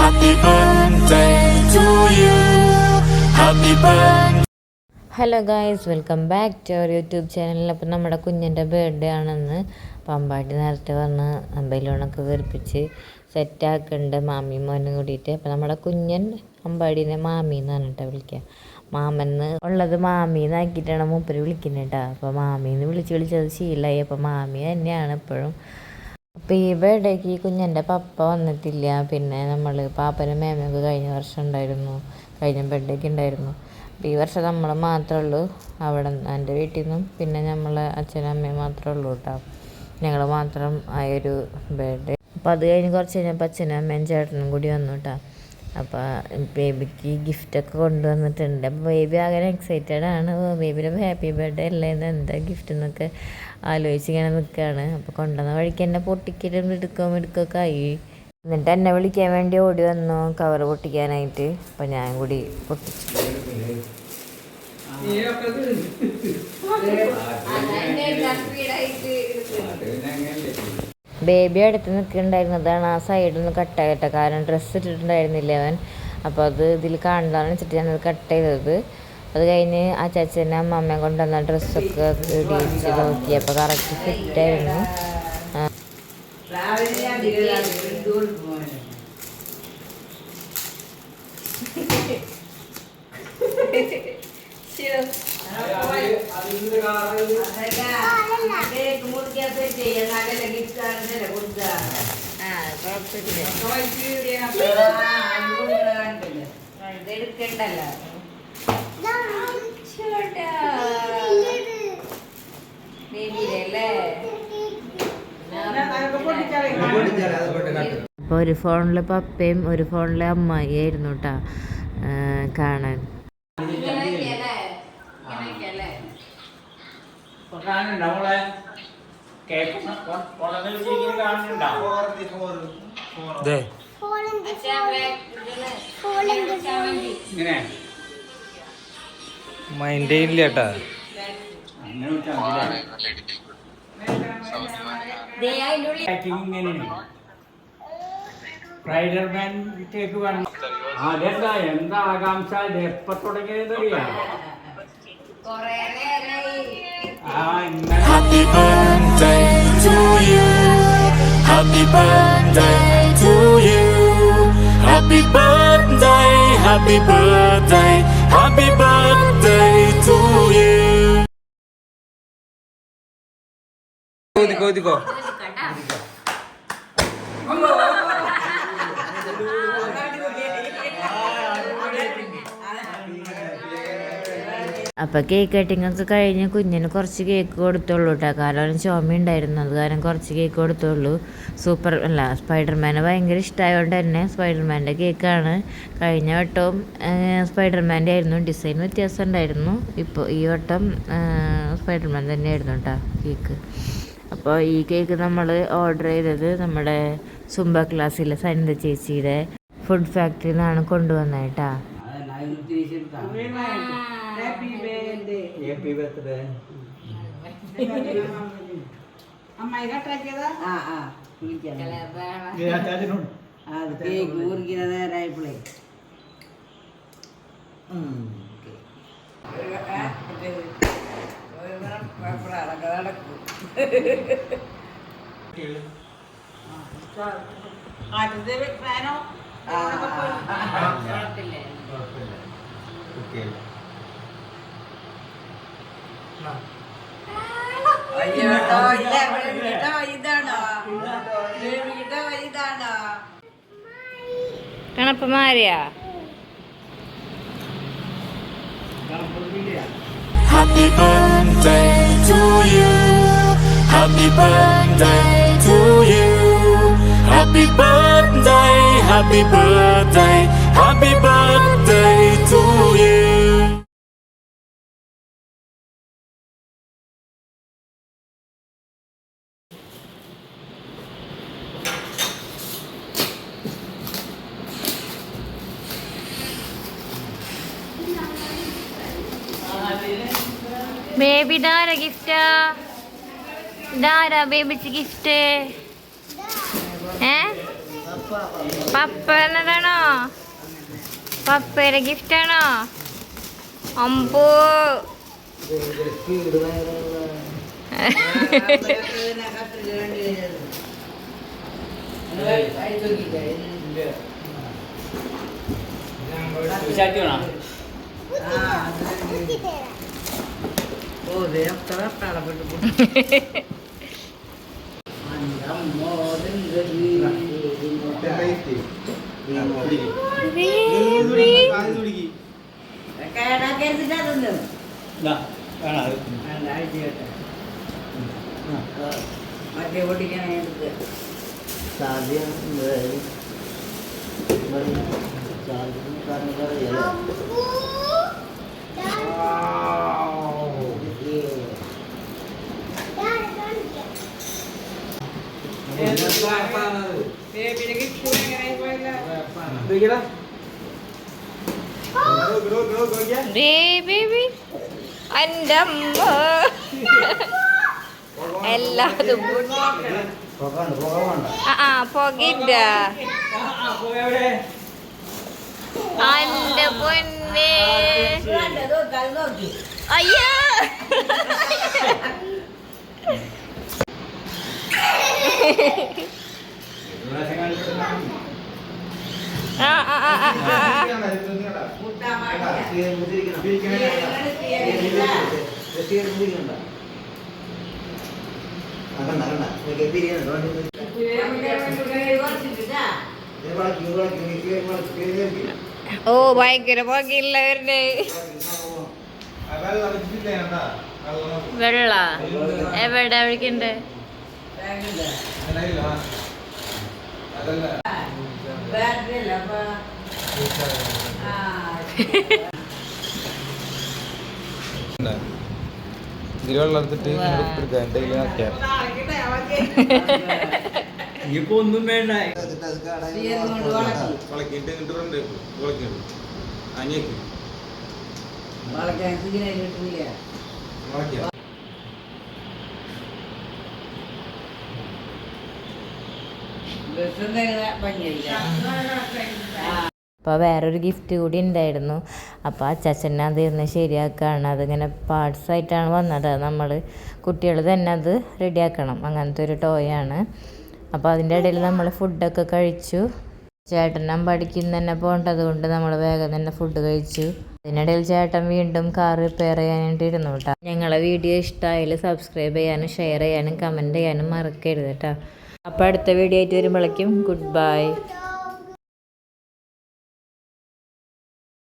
Happy birthday to you. Happy birthday. Hello guys, welcome back to our YouTube ചാനലിൽ. അപ്പം നമ്മുടെ കുഞ്ഞിൻ്റെ birthday ആണെന്ന് പമ്പാട്ടി നേരത്തെ വന്ന് ബലൂണൊക്കെ വീർപ്പിച്ച് സെറ്റാക്കുന്നുണ്ട് മാമിയും മോനും കൂടിയിട്ട്. അപ്പം നമ്മുടെ കുഞ്ഞൻ അമ്പാടീനെ മാമി എന്നാണ് കേട്ടോ വിളിക്കുക. മാമന്ന് ഉള്ളത് മാമീന്നാക്കിയിട്ടാണ് മൂപ്പര് വിളിക്കുന്നത് കേട്ടോ. അപ്പോൾ മാമീന്ന് വിളിച്ചത് ശീലമായി. അപ്പോൾ മാമി തന്നെയാണ് എപ്പോഴും. അപ്പോൾ ഈ ബർത്ത്ഡേക്ക് ഈ കുഞ്ഞൻ്റെ പപ്പ വന്നിട്ടില്ല. പിന്നെ നമ്മൾ പാപ്പനും മേമയൊക്കെ കഴിഞ്ഞ വർഷം ഉണ്ടായിരുന്നു, കഴിഞ്ഞ ബർത്ത്ഡേക്ക് ഉണ്ടായിരുന്നു. അപ്പോൾ ഈ വർഷം നമ്മൾ മാത്രമേ ഉള്ളൂ അവിടെ എൻ്റെ വീട്ടിൽ നിന്നും. പിന്നെ നമ്മൾ അച്ഛനും അമ്മയും മാത്രമേ ഉള്ളൂ കേട്ടോ. ഞങ്ങൾ മാത്രം ആയൊരു ബർത്ത്ഡേ. അപ്പോൾ അത് കഴിഞ്ഞ് കുറച്ച് കഴിഞ്ഞപ്പോൾ അച്ഛനും അമ്മയും ചേട്ടനും കൂടി വന്നു കേട്ടോ. അപ്പോൾ ബേബിക്ക് ഗിഫ്റ്റൊക്കെ കൊണ്ടുവന്നിട്ടുണ്ട്. അപ്പോൾ ബേബി അങ്ങനെ എക്സൈറ്റഡ് ആണ്. ബേബിയുടെ ഹാപ്പി ബർത്ത്ഡേ അല്ലേ, എന്താ ഗിഫ്റ്റ് എന്നൊക്കെ ആലോചിച്ചിങ്ങനെ നിൽക്കുകയാണ്. അപ്പോൾ കൊണ്ടുവന്ന വഴിക്ക് എന്നെ പൊട്ടിക്കലും എടുക്കുകയൊക്കെ ആയി. എന്നിട്ട് എന്നെ വിളിക്കാൻ വേണ്ടി ഓടി വന്നു കവർ പൊട്ടിക്കാനായിട്ട്. അപ്പം ഞാൻ കൂടി പൊട്ടിച്ചു. ബേബി അടുത്ത് നിൽക്കുന്നുണ്ടായിരുന്നതാണ്. ആ സൈഡിൽ നിന്ന് കട്ടായിട്ട, കാരണം ഡ്രസ്സ് ഇട്ടിട്ടുണ്ടായിരുന്നില്ല അവൻ. അപ്പോൾ അത് ഇതിൽ കാണുന്നതാണ് വെച്ചിട്ട് ഞാനത് കട്ട് ചെയ്തത്. അത് കഴിഞ്ഞ് ആ ചാച്ചനെ അമ്മമ്മയെ കൊണ്ടുവന്ന ഡ്രസ്സൊക്കെ ഇടിച്ച് നോക്കിയപ്പോൾ കറക്റ്റ് ഫിറ്റായിരുന്നു. എടുക്കണ്ടല്ലോ അപ്പോൾ ഒരു ഫോണിൽ പപ്പയും ഒരു ഫോണിലെ അമ്മായി ആയിരുന്നു കേട്ടോ കാണാൻ. മൈൻഡ് ഇല്ല കേട്ടാ. സ്പൈഡർമാൻ കേക്ക് വേണം. അതെന്താ എന്താ ആകാംക്ഷ, ഇത് എപ്പോ തുടങ്ങിയതറിയാ? Happy birthday to you. Happy birthday to you. Happy birthday, happy birthday, happy birthday to you. കോതിക്കോ അപ്പോൾ കേക്ക് കട്ടിങ്ങൊക്കെ കഴിഞ്ഞ് കുഞ്ഞിന് കുറച്ച് കേക്ക് കൊടുത്തുള്ളൂ കേട്ടോ. കാരണം അവന് ചുമ ഉണ്ടായിരുന്നു, അത് കാരണം കുറച്ച് കേക്ക് കൊടുത്തുള്ളൂ. സൂപ്പർ അല്ല, സ്പൈഡർമാനെ ഭയങ്കര ഇഷ്ടമായതുകൊണ്ട് തന്നെ സ്പൈഡർമാൻ്റെ കേക്കാണ്. കഴിഞ്ഞ വട്ടവും സ്പൈഡർമാൻ്റെ ആയിരുന്നു, ഡിസൈൻ വ്യത്യാസം ഉണ്ടായിരുന്നു. ഇപ്പോൾ ഈ വട്ടം സ്പൈഡർമാൻ തന്നെയായിരുന്നു കേട്ടോ കേക്ക്. അപ്പോൾ ഈ കേക്ക് നമ്മൾ ഓർഡർ ചെയ്തത് നമ്മുടെ സുംബ ക്ലാസ്സിലെ സനിത ചേച്ചിയുടെ ഫുഡ് ഫാക്ടറിയിൽ നിന്നാണ് കൊണ്ടുവന്നത് കേട്ടോ. അമ്മായി കട്ടാക്കിയതാ അത് കേക്ക് മുറിക്കുന്ന നേരായപ്പോളേ നടക്കും. ഫാനോ കണപ്പ് മാറിയാ. Happy birthday to you. Happy birthday to you. Happy birthday, happy birthday, happy birthday to you. Baby ഇതാരാ ഗിഫ്റ്റാ? ഇതാരാ ബേബിച്ച് ഗിഫ്റ്റ്? പപ്പ എന്നതാണോ? പപ്പയുടെ ഗിഫ്റ്റാണോ? അമ്പോ മറ്റേ പൊട്ടിക്കാനായിട്ട് ബേബി എൻ്റെ അമ്മ എല്ലാതും പുകയില്ല എൻ്റെ പൊന്നേ അയ്യോ ഓ ഭയങ്കര പുകയില്ലവരുടെ വെള്ള എവിടെ ഒഴിക്കണ്ടേ? ഇതിലെടുത്തിട്ട് ഇനിയിപ്പോ ഒന്നും വേണ്ട. അപ്പോൾ വേറൊരു ഗിഫ്റ്റ് കൂടി ഉണ്ടായിരുന്നു. അപ്പോൾ അച്ചാച്ചനെ അതിരുന്ന് ശരിയാക്കുകയാണ്. അതിങ്ങനെ പാർട്സായിട്ടാണ് വന്നത്. നമ്മൾ കുട്ടികൾ തന്നെ അത് റെഡിയാക്കണം. അങ്ങനത്തെ ഒരു ടോയാണ്. അപ്പോൾ അതിൻ്റെ ഇടയിൽ നമ്മൾ ഫുഡൊക്കെ കഴിച്ചു. ചേട്ടൻ അമ്പാടിക്ക് തന്നെ പോകേണ്ടത് കൊണ്ട് നമ്മൾ വേഗം തന്നെ ഫുഡ് കഴിച്ചു. അതിനിടയിൽ ചേട്ടൻ വീണ്ടും കാർ റിപ്പയർ ചെയ്യാനായിട്ട് ഇരുന്നു കേട്ടോ. ഞങ്ങളെ വീഡിയോ ഇഷ്ടമായാൽ സബ്സ്ക്രൈബ് ചെയ്യാനും ഷെയർ ചെയ്യാനും കമൻറ്റ് ചെയ്യാനും മറക്കരുത് കേട്ടോ. അപ്പോൾ അടുത്ത വീഡിയോ ആയിട്ട് വരുമ്പോഴേക്കും ഗുഡ് ബൈ.